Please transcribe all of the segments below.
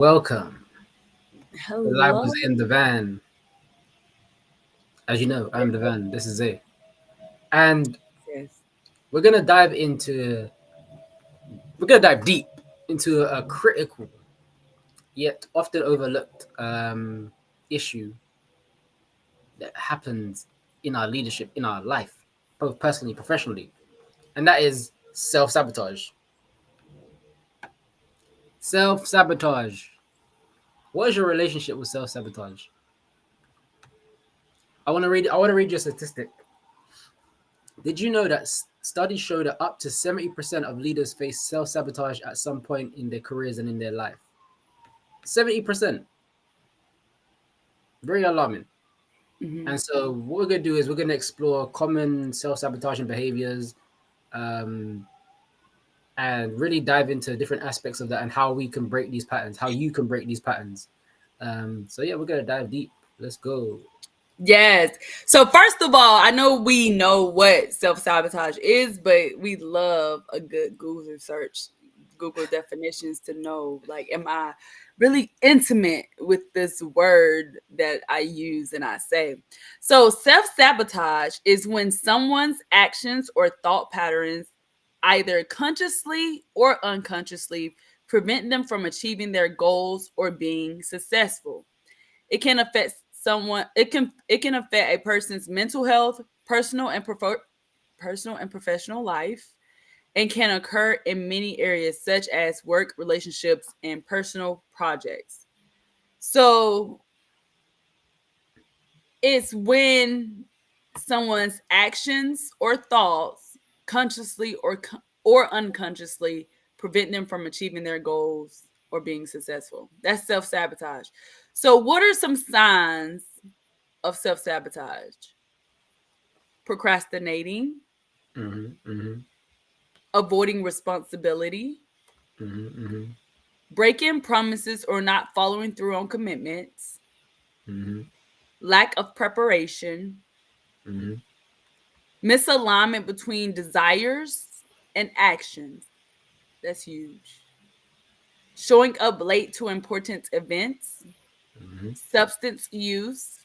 Welcome. The live Hello. was in the van. As you know, I'm the van. This is it. And Yes. we're gonna dive into we're gonna dive deep into a critical yet often overlooked issue that happens in our leadership, in our life, both personally, professionally, and that is self-sabotage. Self-sabotage. What is your relationship with self-sabotage? I want to read you a statistic. Did you know that studies show that up to 70% of leaders face self sabotage at some point in their careers and in their life? 70%. Very alarming. Hmm. And so, what we're going to do is we're going to explore common self sabotaging behaviors um, and really dive into different aspects of that and how we can break these patterns, how you can break these patterns. So, yeah, we're going to dive deep. Let's go. Yes. So first of all, I know we know what self-sabotage is, but we love a good Google search, Google definitions to know like am I really intimate with this word that I use and I say. So self-sabotage is when someone's actions or thought patterns either consciously or unconsciously prevent them from achieving their goals or being successful. It can affect someone. It can affect a person's mental health, personal and professional life, and can occur in many areas such as work, relationships, and personal projects. So it's when someone's actions or thoughts, consciously or unconsciously, prevent them from achieving their goals or being successful. That's self sabotage. So, what are some signs of self sabotage? Procrastinating, Mm-hmm, mm-hmm, avoiding responsibility, mm-hmm, mm-hmm, breaking promises or not following through on commitments, mm-hmm, lack of preparation, mm-hmm. misalignment between desires and actions. That's huge. Showing up late to important events, Mm-hmm. substance use,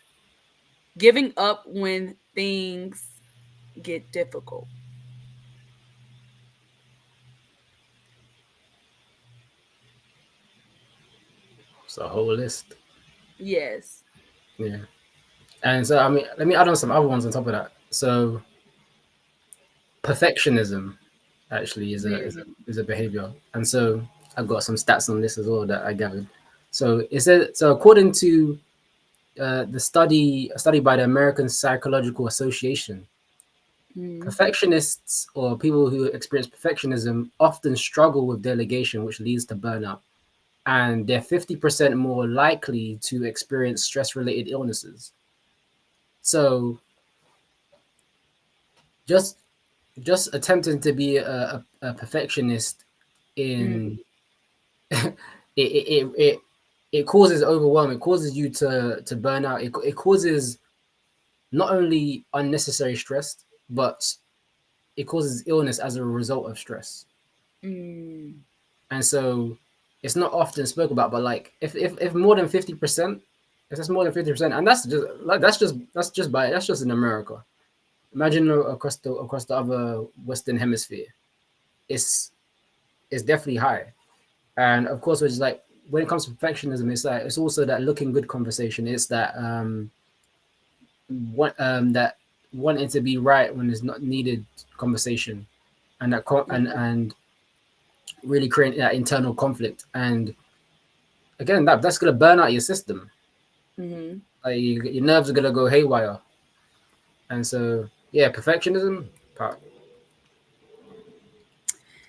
giving up when things get difficult. It's a whole list. Yes. Yeah. And so, I mean, let me add on some other ones on top of that. So, perfectionism actually Mhm. is a behavior, and so I've got some stats on this as well that I gathered. So, it said so according to a study by the American Psychological Association, Mhm. perfectionists or people who experience perfectionism often struggle with delegation, which leads to burnout, and they're 50% more likely to experience stress related illnesses. So, just just attempting to be a perfectionist in Mhm. it it causes overwhelm. It causes you to burn out. It causes not only unnecessary stress, but it causes illness as a result of stress. Mm. And so it's not often spoke about, but like if more than 50%, if that's more than 50%, and that's just like that's just in America. Imagine across the other Western hemisphere. It's it's definitely high. And of course, which is like when it comes to perfectionism, it's like it's also that looking good conversation. It's that that wanting to be right when it's not needed conversation, and Yeah. and really creating that internal conflict. And again, that's gonna burn out your system. Mhm. Like your nerves are gonna go haywire. And so yeah, perfectionism part.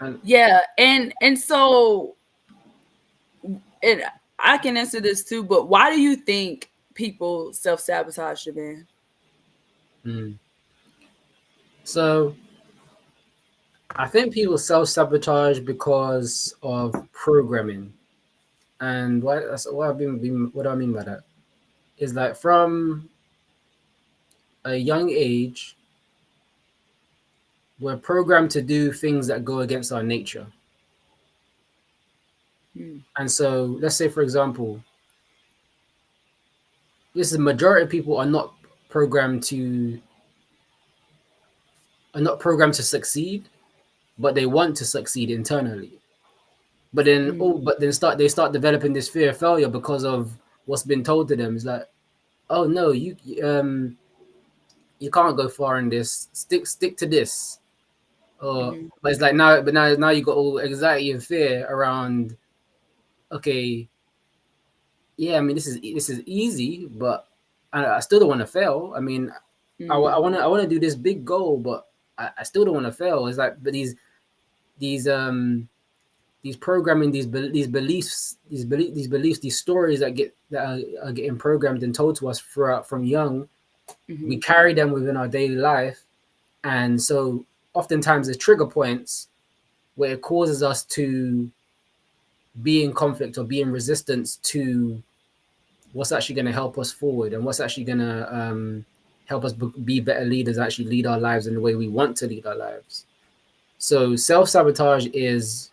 And Yeah, and so and I can answer this too, but why do you think people self sabotage, Javan? mm, so I think people self sabotage because of programming. And what do I mean by that? Is like from a young age, we're programmed to do things that go against our nature. Mm. And so let's say, for example, this is the majority of people programmed to are not programmed to succeed, but they want to succeed internally. Mm. But then start developing this fear of failure because of what's been told to them. It's like, oh no, you can't go far in this. Stick to this. Or Mm. but it's like now you got all anxiety and fear around. Okay, yeah, I mean this is easy, but I still don't want to fail. I mean, Mm. I want to do this big goal, but I still don't want to fail. It's like, but these these programming these beliefs these stories are getting programmed and told to us throughout from young, we Mm. carry them within our daily life, and so oftentimes the trigger points where it causes us to be in conflict or be in resistance to what's actually going to help us forward and what's actually going to help us be better leaders, actually lead our lives in the way we want to lead our lives. So self-sabotage is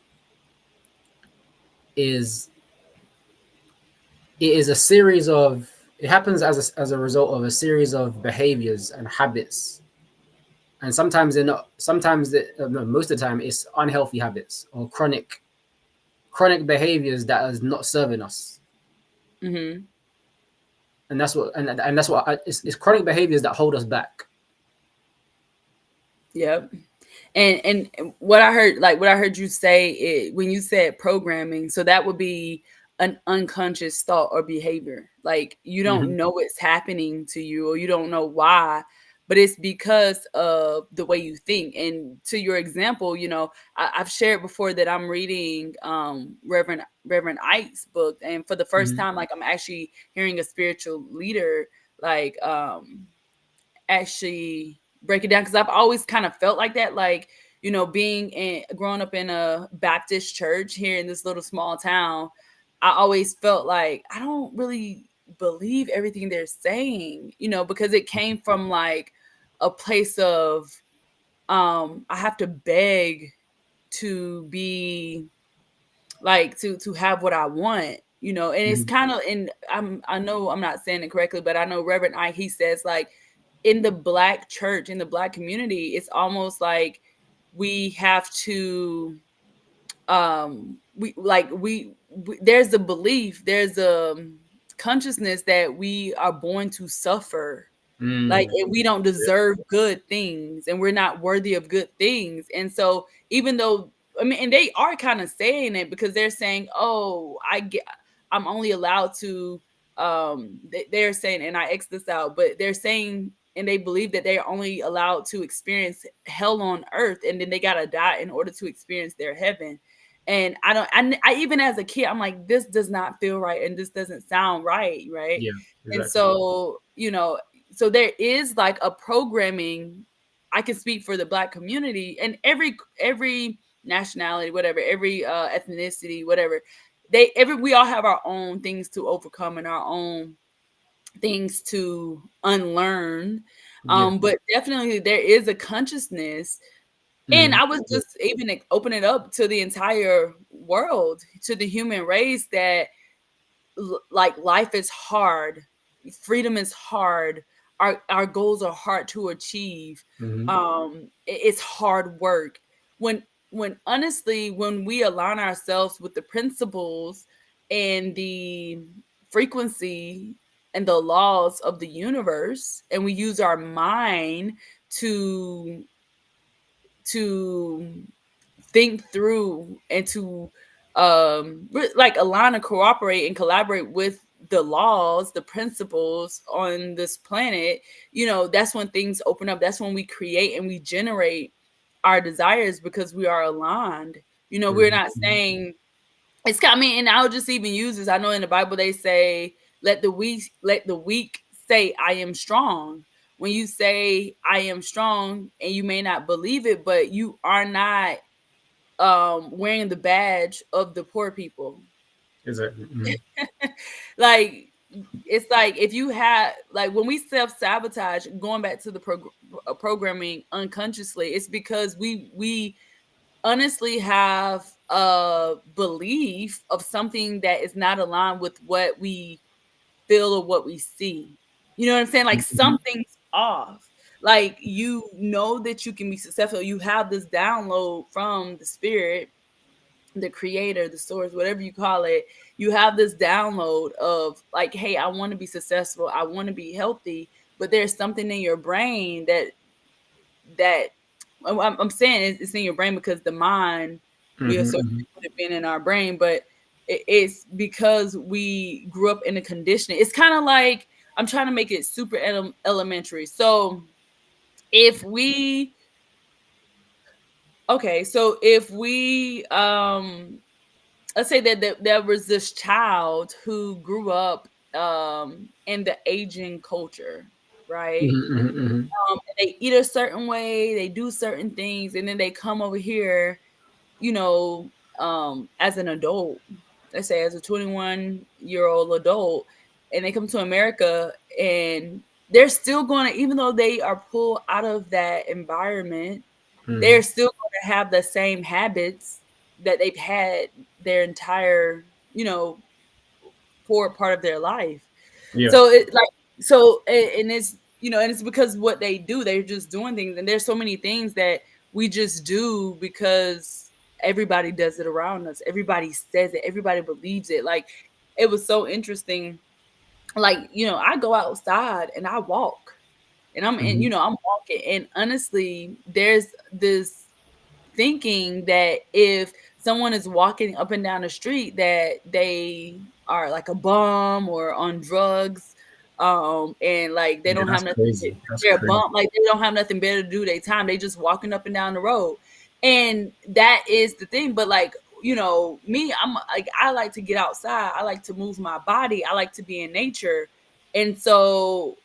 it is a series of it happens as a result of a series of behaviors and habits, and sometimes they're not sometimes no, most of the time it's unhealthy habits or chronic behaviors that is not serving us. Mm. And that's what it's chronic behaviors that hold us back. Yep. And what I heard, like what I heard you say when you said programming, so that would be an unconscious thought or behavior. Like you don't Mm-hmm. know it's happening to you or you don't know why, but it's because of the way you think. And to your example, I've shared before that I'm reading Reverend Ike's book, and for the first Mm-hmm. time, like I'm actually hearing a spiritual leader like actually break it down, because I've always kind of felt like that, like being in growing up in a Baptist church here in this little small town. I always felt like I don't really believe everything they're saying, because it came from like a place of I have to beg to be like to have what I want, and it's Mm-hmm. kind of, and I know I'm not saying it correctly, but I know Reverend Ike, he says like in the black church, in the black community, it's almost like we have to there's a belief, there's a consciousness that we are born to suffer, like, Mm. and we don't deserve good things and we're not worthy of good things. And so even though, I mean, and they are kind of saying it because they're saying, oh, I'm only allowed to they're saying, and I X this out, but they're saying, and they believe that they're only allowed to experience hell on earth, and then they gotta die in order to experience their heaven. And I don't I even as a kid, I'm like, this does not feel right and this doesn't sound right, right? Yeah, And exactly. so, so there is like a programming. I can speak for the black community and every nationality, whatever, every ethnicity, whatever. We all have our own things to overcome and our own things to unlearn. Yeah. But definitely there is a consciousness. And Mm-hmm. I was just even open it up to the entire world, to the human race, that like life is hard, freedom is hard, our goals are hard to achieve. Mm-hmm. It's hard work. When honestly, when we align ourselves with the principles and the frequency and the laws of the universe, and we use our mind to to think through and to like align and cooperate and collaborate with the laws, the principles on this planet, that's when things open up. That's when we create and we generate our desires, because we are aligned. We're not Mm-hmm. saying it's kind, I mean, and I'll just even use this. I know in the Bible they say, let the weak say I am strong. When you say I am strong, and you may not believe it, but you are not wearing the badge of the poor people. Exactly. Mm-hmm. Like, it's like if you have, like, when we self-sabotage, going back to the programming unconsciously, it's because we honestly have a belief of something that is not aligned with what we feel or what we see. You know what I'm saying? Like Mhm. something's off. Like you know that you can be successful. You have this download from the spirit, the creator, the source, whatever you call it. You have this download of like, hey, I want to be successful. I want to be healthy. But there's something in your brain that I'm saying it's in your brain because the mind, we Mhm. associate Mhm. with it being in our brain, but it's because we grew up in a conditioning. It's kind of like, I'm trying to make it super elementary. So if we, okay, so if we, let's say that there was this child who grew up in the Asian culture, right? Mhm. Mhm. Mhm. They eat a certain way, they do certain things, and then they come over here, you know, as an adult, let's say as a 21-year-old adult, and they come to America and they're still going to, even though they are pulled out of that environment, they're Mhm. still going to have the same habits that they've had their entire, forward part of their life. Yeah. So it like and it's and it's because what they do, they're just doing things, and there's so many things that we just do because everybody does it around us. Everybody says it. Everybody believes it. Like it was so interesting. Like I go outside and I walk, and Mhm. I'm walking, and honestly, there's this thinking that if someone is walking up and down the street that they are like a bum or on drugs, and like they Yeah, don't have that's nothing, crazy. That's they're a crazy. bum, like they don't have nothing better to do their time, they just walking up and down the road. And that is the thing. But like, me, I'm like, I like to get outside, I like to move my body, I like to be in nature. And so,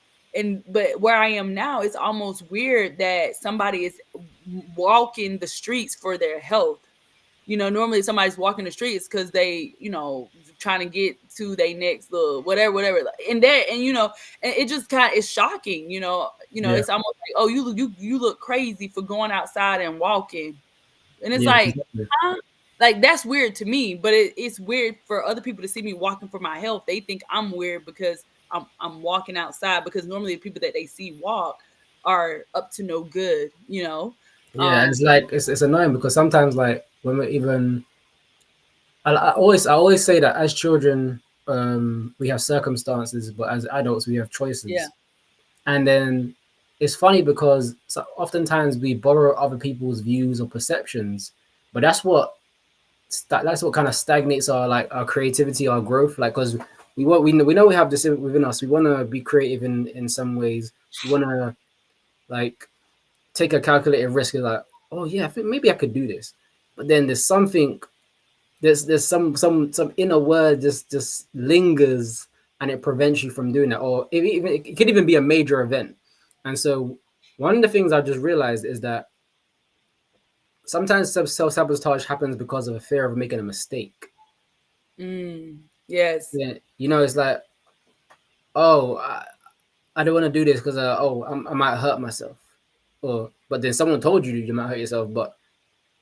but where I am now, it's almost weird that somebody is walking the streets for their health. Normally somebody's walking the streets because they, trying to get to their next little whatever. And there, and and it just kind of is shocking. Yeah. It's almost like, oh, you look crazy for going outside and walking, and it's Yeah. like, Exactly. huh? Like that's weird to me, but it's weird for other people to see me walking for my health. They think I'm weird because I'm walking outside, because normally the people that they see walk are up to no good. Yeah, Um, it's like it's annoying because sometimes like when we're even I always say that as children we have circumstances, but as adults we have yeah. choices. And then it's funny because so oftentimes we borrow other people's views or perceptions, but that's what kind of stagnates our like our creativity, our growth. Like because we know we have this within us. We want to be creative in some ways. We want to like take a calculated risk. Of like, oh yeah, I think maybe I could do this. But then there's something there's some inner word just lingers and it prevents you from doing that, or it could even be a major event. And so one of the things I just realized is that sometimes self-sabotage happens because of a fear of making a mistake. Yes. Yeah, it's like, oh, I don't want to do this because I might hurt myself, or but then someone told you might hurt yourself, but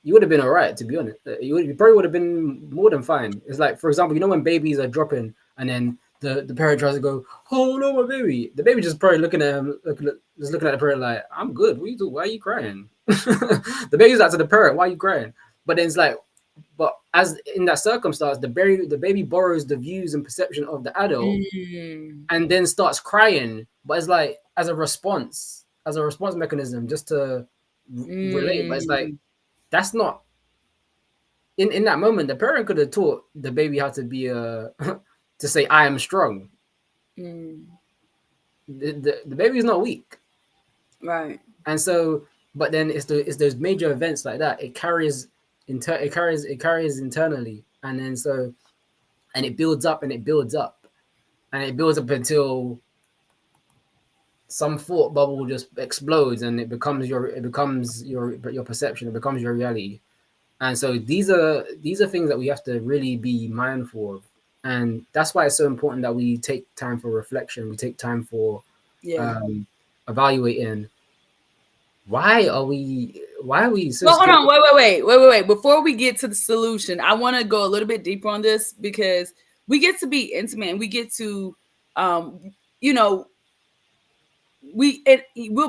you would have been all right, to be honest. You probably would have been more than fine. It's like, for example, when babies are dropping and then the parent tries to go, oh no, my baby. The baby just probably looking at him, just looking at the parent like, I'm good. What you do? Why are you crying? The baby's like to the parent, why are you crying? But then it's like, but as in that circumstance, the baby borrows the views and perception of the adult Mm, and then starts crying. But it's like as a response mechanism, just to relate. But it's like mm, that's not in that moment, the parent could have taught the baby how to be to say I am strong. mm. The baby is not weak, Right. and so but then it's those major events like that. It carries internally, and then so and it builds up and it builds up and it builds up until some thought bubble just explodes and it becomes your perception. It becomes your reality. And so these are things that we have to really be mindful of. And that's why it's so important that we take time for reflection. We take time for Yeah. um, evaluating. why are we so Well, hold scared? on, wait. Before we get to the solution, I want to go a little bit deeper on this because we get to be intimate and we get to, um, you know,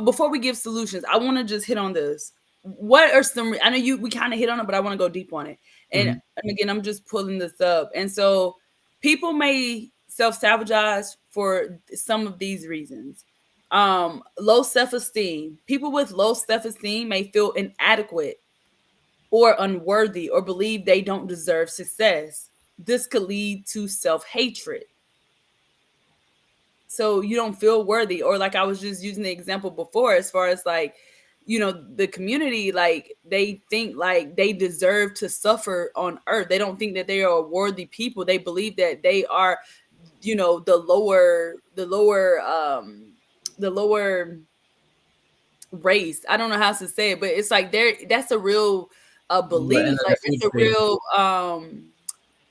before we give solutions, I want to just hit on this. What are some? I know we kind of hit on it, but I want to go deep on it. Mhm. And again, I'm just pulling this up, and so people may self sabotage for some of these reasons. Low self esteem. People with low self esteem may feel inadequate or unworthy or believe they don't deserve success. This could lead to self hatred. So you don't feel worthy, or like I was just using the example before, as far as like, the community, like they think like they deserve to suffer on earth. They don't think that they are worthy people. They believe that they are, the lower race. I don't know how to say it, but it's like that's a real But and belief. the Like food it's a thing. real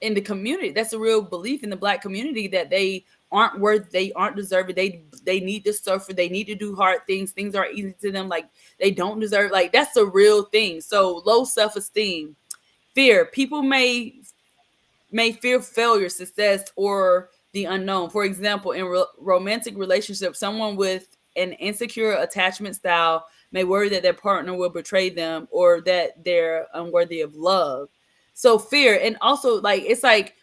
in the community. That's a real belief in the Black community that they aren't worth, they aren't deserving. They need to suffer. They need to do hard things. Things are easy to them. Like they don't deserve. Like that's a real thing. So low self esteem, fear. People may fear failure, success, or the unknown. For example, in romantic relationships, someone with an insecure attachment style may worry that their partner will betray them or that they're unworthy of love. So fear, and also like it's like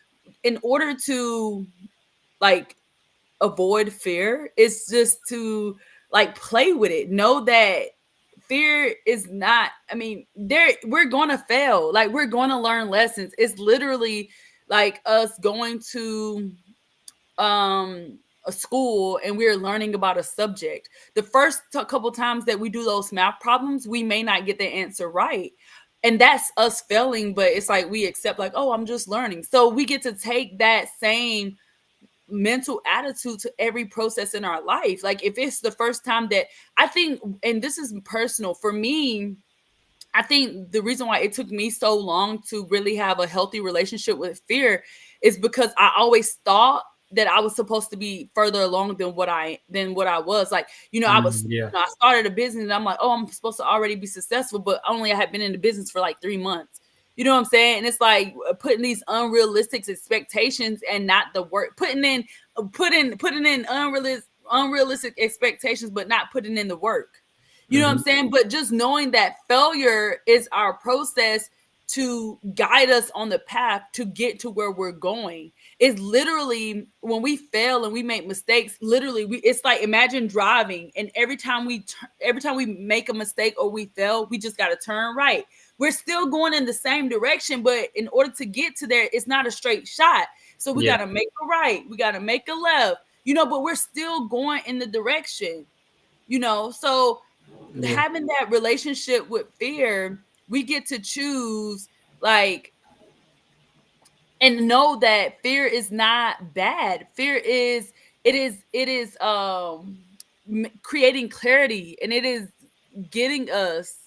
in order to like avoid fear, it's just to like play with it. Know that fear is not, I mean, we're gonna fail. Like we're gonna learn lessons. It's literally like us going to a school and we're learning about a subject. The first couple times that we do those math problems, we may not get the answer right. And that's us failing, but it's like we accept like, oh, I'm just learning. So we get to take that same mental attitude to every process in our life. Like if it's the first time that I think, and this is personal for me, I think the reason why it took me so long to really have a healthy relationship with fear is because I always thought that I was supposed to be further along than what I was. Like, Yeah. I started a business and I'm like, oh, I'm supposed to already be successful, but only I had been in the business for like 3 months. You know what I'm saying? And it's like putting these unrealistic expectations and not the work, putting in unrealistic expectations, but not putting in the work. You know what I'm Hmm. saying? But just knowing that failure is our process to guide us on the path to get to where we're going. Is literally when we fail and we make mistakes, literally it's like imagine driving and every time we make a mistake or we fail, we just got to turn right. We're still going in the same direction, but in order to get to there, it's not a straight shot. So we got Yeah. to make a right, we got to make a left, but we're still going in the direction. So Yeah. having that relationship with fear, we get to choose, like, and know that fear is not bad. Fear is, creating clarity, and getting us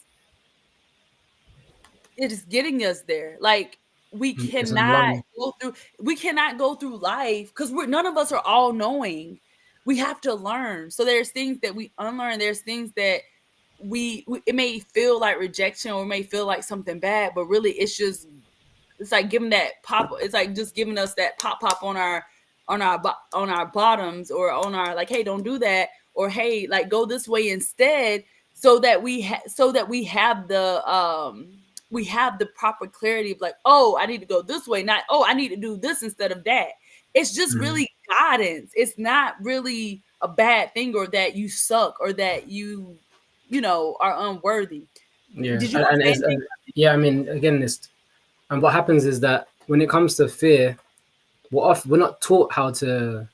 it is getting us there. Like we It's cannot unlocking. go through life because we're none of us are all knowing. We have to learn. So there's things that we unlearn. There's things that we it may feel like rejection or it may feel like something bad, but really it's like giving that pop. It's like just giving us that pop on our bottoms, or on our, like, hey, don't do that, or hey, like, go this way instead, so that we have the proper clarity of like, oh, I need to go this way, not, oh, I need to do this instead of that. It's just Mhm. really guidance. It's not really a bad thing, or that you suck, or that are unworthy. Yeah, Did you want to say anything? yeah. I mean, again, this and what happens is that when it comes to fear, we're not taught how Have a to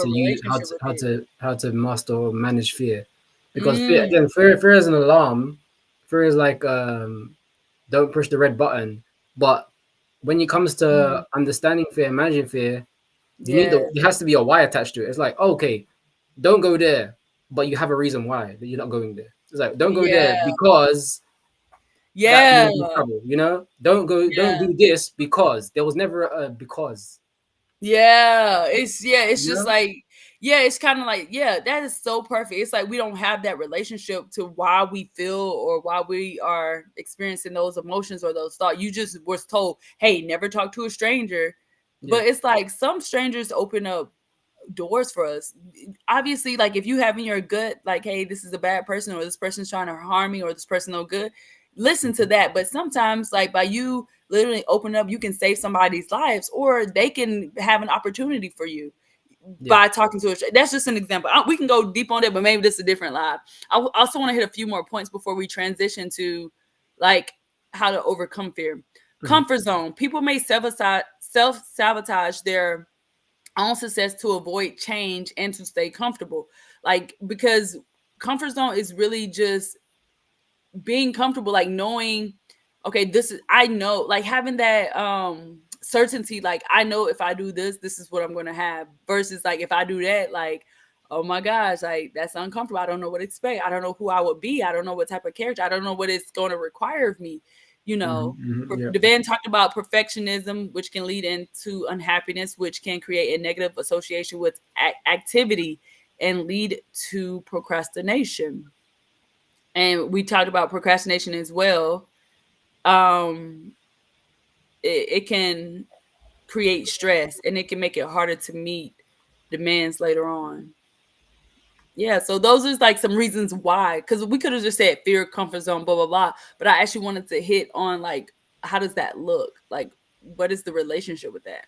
use relationship with it. how to master or manage fear, because fear, Mm, again, fear is an alarm. Fear is like, don't push the red button. But when it comes to mhm. understanding fear, managing fear, Yes. there has to be a why attached to it. It's like, okay, don't go there, but you have a reason why that you're not going there. It's like, don't go there Yeah. because that Yeah. means trouble. Don't Yeah. do this because there was never a because. Yeah. It's You just know? like, Yeah, it's kind of like, yeah, that is so perfect. It's like we don't have that relationship to why we feel or why we are experiencing those emotions or those thoughts. You just was told, hey, never talk to a stranger. Yeah. But it's like some strangers open up doors for us. Obviously, like if you have in your gut, like, hey, this is a bad person, or this person's trying to harm me, or this person no good, listen to that. But sometimes, like by you literally open up, you can save somebody's lives, or they can have an opportunity for you Yeah. by talking to a stranger. That's just an example. We can go deep on it, but maybe this is a different live. Also want to hit a few more points before we transition to like how to overcome fear. Mhm. Comfort zone. People may self sabotage their own success to avoid change and to stay comfortable. Like because comfort zone is really just being comfortable, like knowing, okay, this is, I know, like having that certainty, like I know if I do this, this is what I'm gonna have, versus like if I do that, like, oh my gosh, like that's uncomfortable. I don't know what to expect. I don't know who I would be. I don't know what type of character. I don't know what it's going to require of me. You know, Yeah. Devan talked about perfectionism, which can lead into unhappiness, which can create a negative association with activity and lead to procrastination. And we talked about procrastination as well. um it can create stress and it can make it harder to meet demands later on. Yeah, so those are like some reasons why, because we could have just said fear, comfort zone, blah blah blah, but I actually wanted to hit on like how does that look, like what is the relationship with that.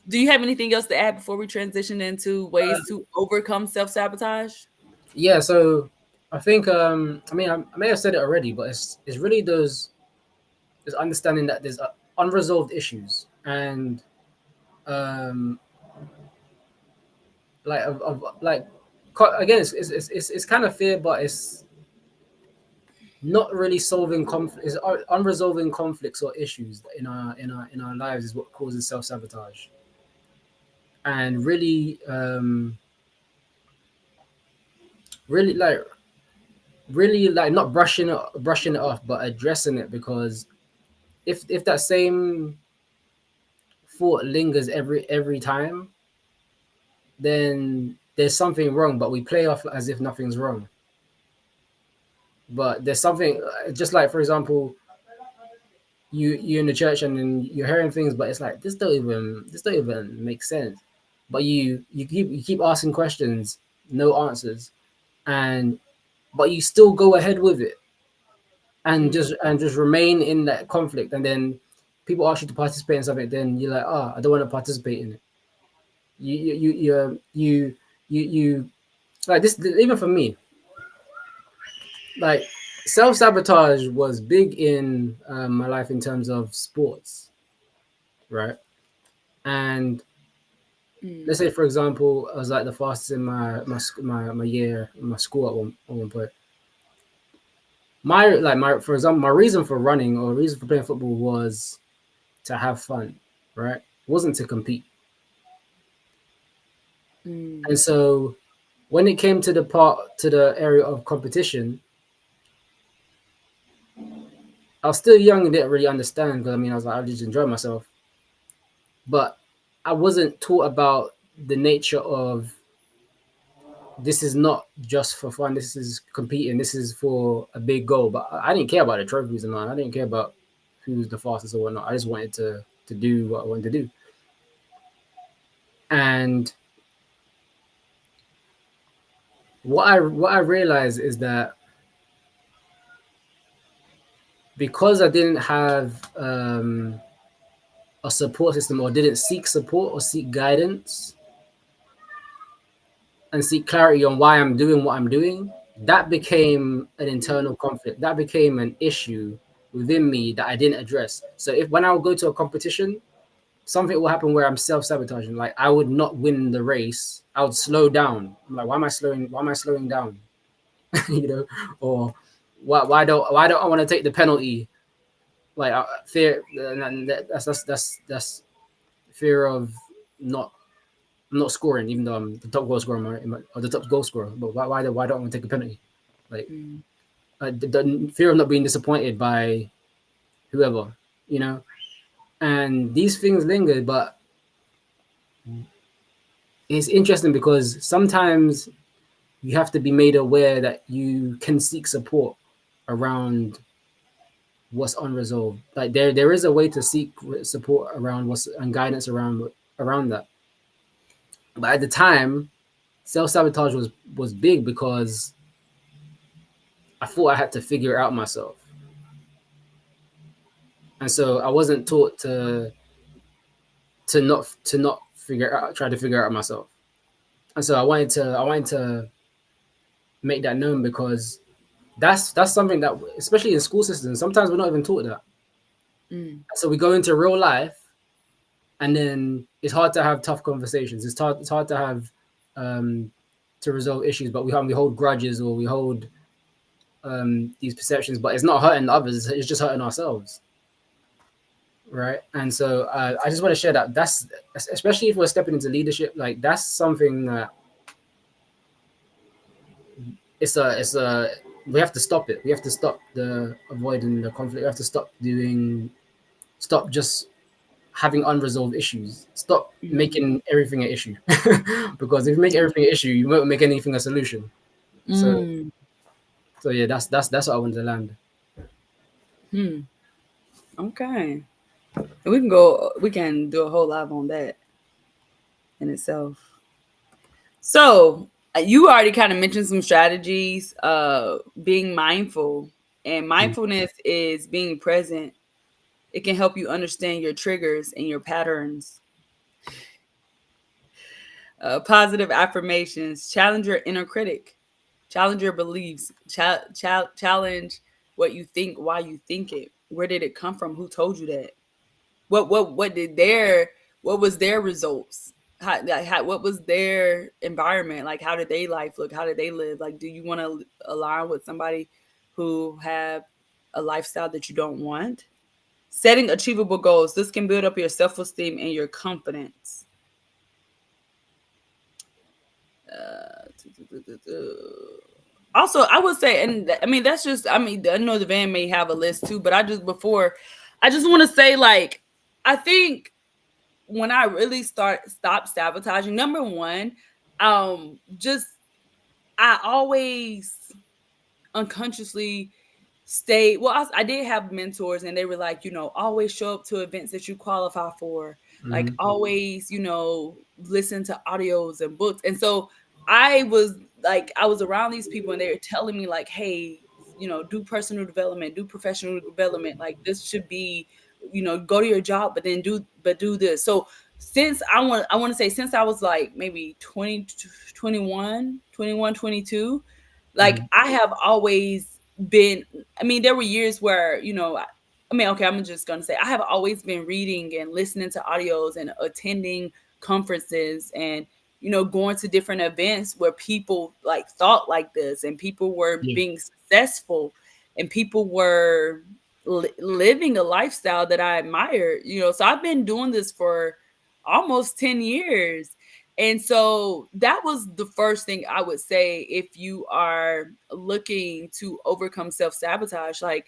Do you have anything else to add before we transition into ways to overcome self-sabotage? Yeah. So I think I mean I may have said it already, but it's really those understanding that there's unresolved issues and um like again it's kind of fear, but it's not really solving conflict. Is unresolving conflicts or issues in our lives is what causes self sabotage, and really like really like not brushing it off, but addressing it, because if that same thought lingers every time, then there's something wrong. But we play off as if nothing's wrong, but there's something. Just like, for example, you're in the church and then you're hearing things, but it's like this don't even make sense. But you keep asking questions, no answers, and but you still go ahead with it, Mm, and just remain in that conflict. And then people ask you to participate in something, then you're like, oh, I don't want to participate in it. You like this. Even for me, like self sabotage was big in my life in terms of sports, right? And let's mm, say, for example, I was like the fastest in my year in my school at one point. My for example, my reason for running or reason for playing football was to have fun, right? It wasn't to compete. mm, And so when it came to the area of competition, I was still young and didn't really understand, because I mean I was like, I just enjoy myself, but I wasn't taught about the nature of this is not just for fun. This is competing. This is for a big goal. But I didn't care about the trophies and all. I didn't care about who's the fastest or whatnot. I just wanted to do what I wanted to do. And what I realized is that because I didn't have a support system, or didn't seek support or seek guidance and seek clarity on why I'm doing what I'm doing, that became an internal conflict. That became an issue within me that I didn't address. So if when I would go to a competition, something will happen where I'm self sabotaging. Like I would not win the race. I would slow down. I'm like, why am I slowing? Why am I slowing down? you know, or why don't I want to take the penalty? Like fear. And that's fear of not I'm not scoring, even though I'm the top goal scorer or the top goal scorer. But why don't I want to take a penalty? Like mm, the fear of not being disappointed by whoever, you know. And these things linger, but it's interesting because sometimes you have to be made aware that you can seek support around what's unresolved. Like there is a way to seek support around what's and guidance around that. But at the time, self sabotage was big because I thought I had to figure it out myself, and so I wasn't taught to not figure out try to figure it out myself. And so I wanted to make that known because that's something that especially in school systems sometimes we're not even taught that. Mm. So we go into real life and then it's hard to have tough conversations. It's hard to have um, to resolve issues, but we hold grudges or we hold these perceptions, but it's not hurting others. It's just hurting ourselves, right? And so I just want to share that. That's especially if we're stepping into leadership. Like that's something that it's a we have to stop it. We have to stop the avoiding the conflict. We have to stop just having unresolved issues. Stop Mm. making everything an issue. Because if you make everything an issue, you won't make anything a solution. So Mm. so yeah, that's what I wanted to land. Hmm. Okay. We can do a whole lot on that in itself. So you already kind of mentioned some strategies, being mindful. And Mm. mindfulness is being present. It can help you understand your triggers and your patterns. Positive affirmations, challenge your inner critic, challenge your beliefs, challenge what you think, why you think it. Where did it come from? Who told you that? What did their what was their results? What was their environment? Like how did they life look? How did they live? Like do you want to align with somebody who have a lifestyle that you don't want? Setting achievable goals. This can build up your self-esteem and your confidence. Also, I would say, and I mean, that's just, I mean, I know the van may have a list too, but I just want to say, like, I think when I really stop sabotaging, number one, just I always unconsciously stay well. I did have mentors and they were like, always show up to events that you qualify for, like Mhm. always, listen to audios and books. And so I was around these people and they were telling me like, hey, do personal development, do professional development, like this should be, go to your job, but do this. So since I want to say since I was like maybe 20, 21, 21, 22, like Mhm. I have always been, I mean, there were years where, I mean, okay, I'm just going to say I have always been reading and listening to audios and attending conferences and, going to different events where people like thought like this and people were Yeah. being successful and people were living a lifestyle that I admire, So I've been doing this for almost 10 years. And so that was the first thing I would say if you are looking to overcome self sabotage, like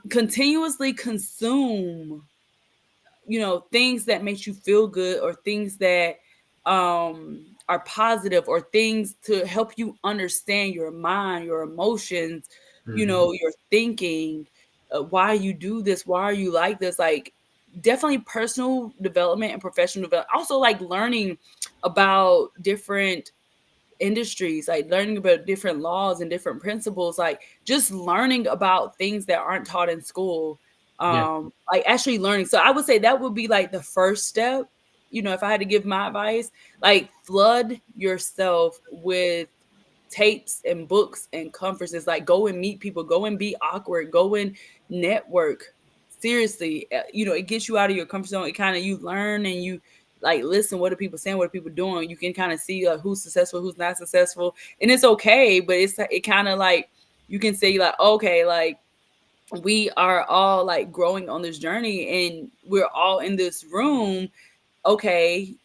continuously consume, things that makes you feel good or things that are positive or things to help you understand your mind, your emotions, Mhm. your thinking, why you do this, why are you like this, like definitely personal development and professional development, also like learning about different industries, like learning about different laws and different principles, like just learning about things that aren't taught in school, Yeah. like actually learning. So I would say that would be like the first step, if I had to give my advice, like flood yourself with tapes and books and conferences, like go and meet people, go and be awkward, go and network. Seriously, it gets you out of your comfort zone. It kind of, you learn and you like listen, what are people saying, what are people doing, you can kind of see who's successful, who's not successful, and it's okay. But it kind of like you can say like, okay, like we are all like growing on this journey and we're all in this room. Okay,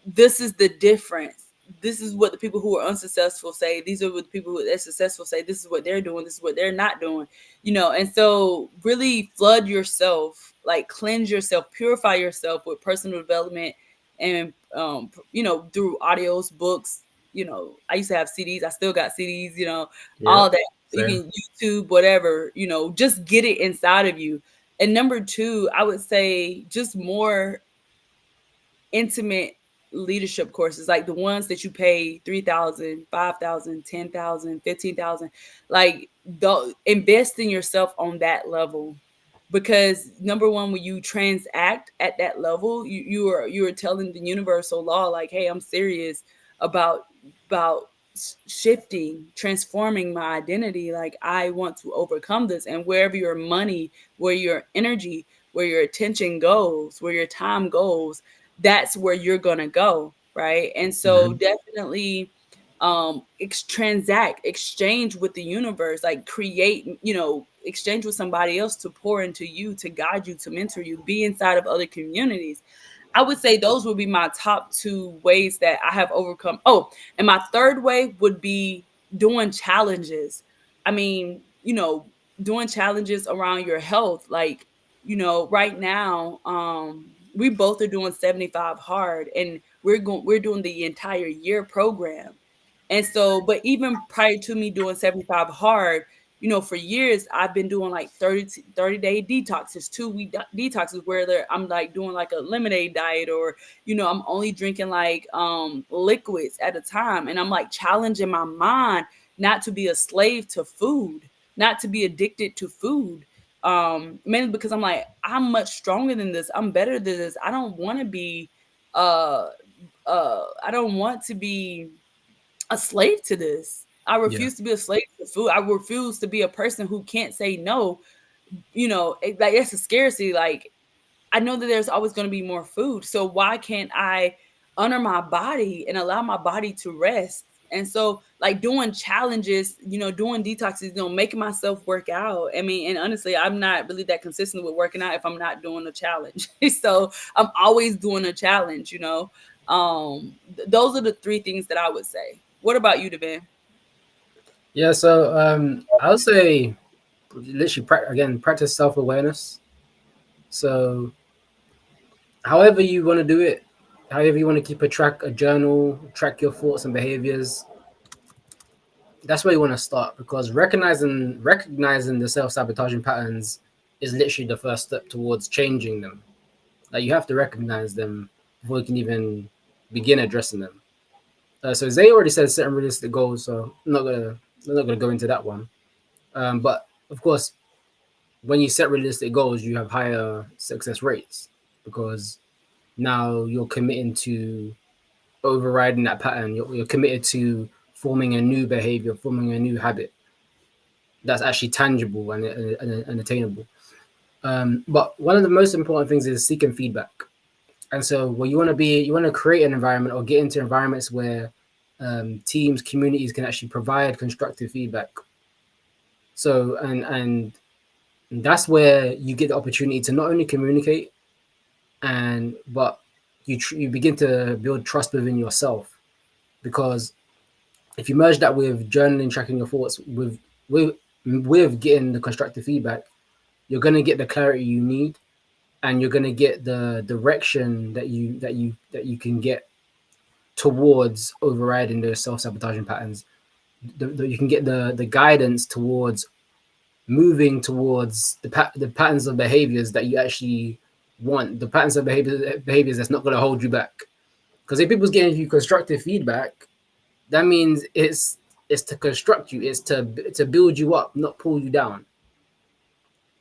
this is the difference. This is what the people who are unsuccessful say. These are what the people who are successful say. This is what they're doing. This is what they're not doing. And so really flood yourself, like cleanse yourself, purify yourself with personal development and through audios, books. I used to have CDs. I still got CDs. Yeah. All that, Same. even YouTube, whatever. Just get it inside of you. And number two, I would say just more intimate leadership courses, like the ones that you pay 3,000, 5,000, 10,000, 15,000. Like, invest in yourself on that level, because number one, when you transact at that level, you are telling the universal law, like, hey, I'm serious about about shifting, transforming my identity. Like, I want to overcome this. And wherever your money, where your energy, where your attention goes, where your time goes, that's where you're gonna go, right? And so Hmm. definitely transact, exchange with the universe, like create, exchange with somebody else to pour into you, to guide you, to mentor you, be inside of other communities. I would say those would be my top two ways that I have overcome. Oh, and my third way would be doing challenges. I mean, doing challenges around your health. Like, right now, we both are doing 75 hard, and we're doing the entire year program. And so, but even prior to me doing 75 hard, for years I've been doing like 30-day detoxes, 2 week detoxes, where I'm like doing like a lemonade diet, or I'm only drinking like liquids at a time, and I'm like challenging my mind not to be a slave to food, not to be addicted to food. Mainly because I'm like, I'm much stronger than this. I'm better than this. I don't want to be uh I don't want to be a slave to this. I Yeah. refuse to be a slave to food. I refuse to be a person who can't say no. Like, that's a scarcity. Like, I know that there's always going to be more food. So why can't I honor my body and allow my body to rest? And so, like, doing challenges, doing detoxes, making myself work out. I mean, and honestly, I'm not really that consistent with working out if I'm not doing a challenge. So I'm always doing a challenge. Those are the three things that I would say. What about you, Devin? Yeah. So I would say literally again practice self awareness. So however you want to do it, however you want to keep a journal, track your thoughts and behaviors, that's where you want to start, because recognizing the self-sabotaging patterns is literally the first step towards changing them. Like, you have to recognize them before you can even begin addressing them. So Zay already said setting realistic goals, so I'm not gonna go into that one. But of course, when you set realistic goals, you have higher success rates, because now you're committing to overriding that pattern. You're committed to forming a new behavior, forming a new habit that's actually tangible and attainable. But one of the most important things is seeking feedback. And so, what you want to create an environment or get into environments where teams, communities can actually provide constructive feedback. So, and that's where you get the opportunity to not only communicate, but you begin to build trust within yourself, because if you merge that with journaling, tracking your thoughts, with getting the constructive feedback, you're gonna get the clarity you need, and you're gonna get the direction that you can get towards overriding those self-sabotaging patterns. You can get the guidance towards moving towards the patterns of behaviors that you actually want, the patterns of behaviors that's not going to hold you back. Because if people's getting you constructive feedback, that means it's to construct you, it's to build you up, not pull you down.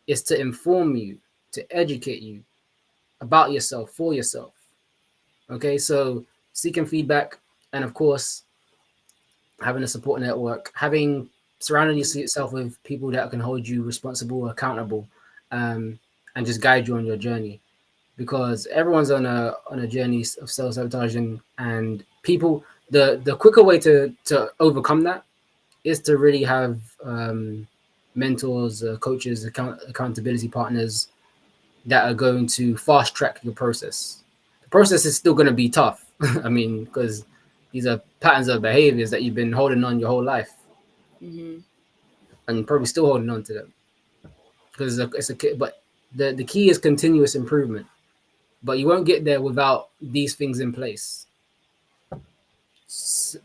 It's to inform you, to educate you about yourself, for yourself. Okay, so seeking feedback, and of course having a support network, having surrounding yourself with people that can hold you responsible, accountable, um, and just guide you on your journey. Because everyone's on a journey of self sabotaging, and people, the quicker way to overcome that is to really have mentors, coaches, accountability partners that are going to fast track your process. The process is still going to be tough. I mean, because these are patterns of behaviors that you've been holding on your whole life, Mm-hmm. and probably still holding on to them, because but the key is continuous improvement. But you won't get there without these things in place.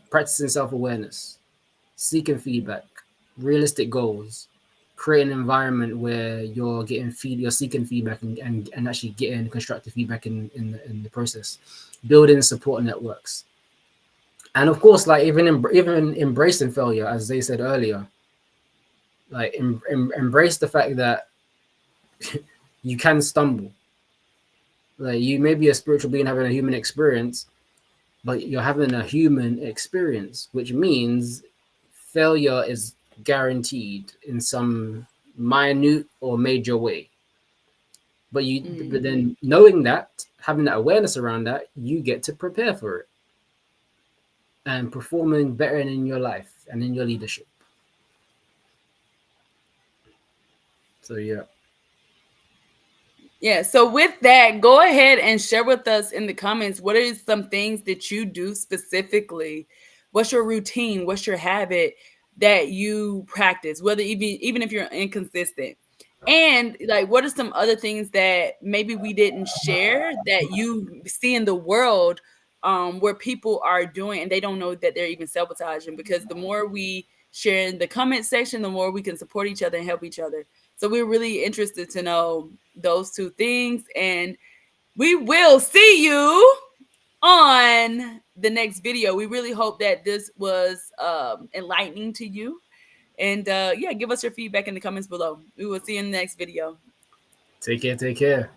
Practicing self-awareness, seeking feedback, realistic goals, create an environment where you're seeking feedback and actually getting constructive feedback in the process, building support networks, and of course, like even embracing failure, as they said earlier, like embrace the fact that you can stumble. Like you may be a spiritual being having a human experience, but you're having a human experience, which means failure is guaranteed in some minute or major way. But Mm. then knowing that, having that awareness around that, you get to prepare for it and performing better in your life and in your leadership. So yeah. Yeah. So with that, go ahead and share with us in the comments what are some things that you do specifically. What's your routine? What's your habit that you practice? Whether even if you're inconsistent, and like what are some other things that maybe we didn't share that you see in the world, where people are doing and they don't know that they're even sabotaging? Because the more we share in the comment section, the more we can support each other and help each other. So we're really interested to know those two things. And we will see you on the next video. We really hope that this was enlightening to you. And yeah, give us your feedback in the comments below. We will see you in the next video. Take care. Take care.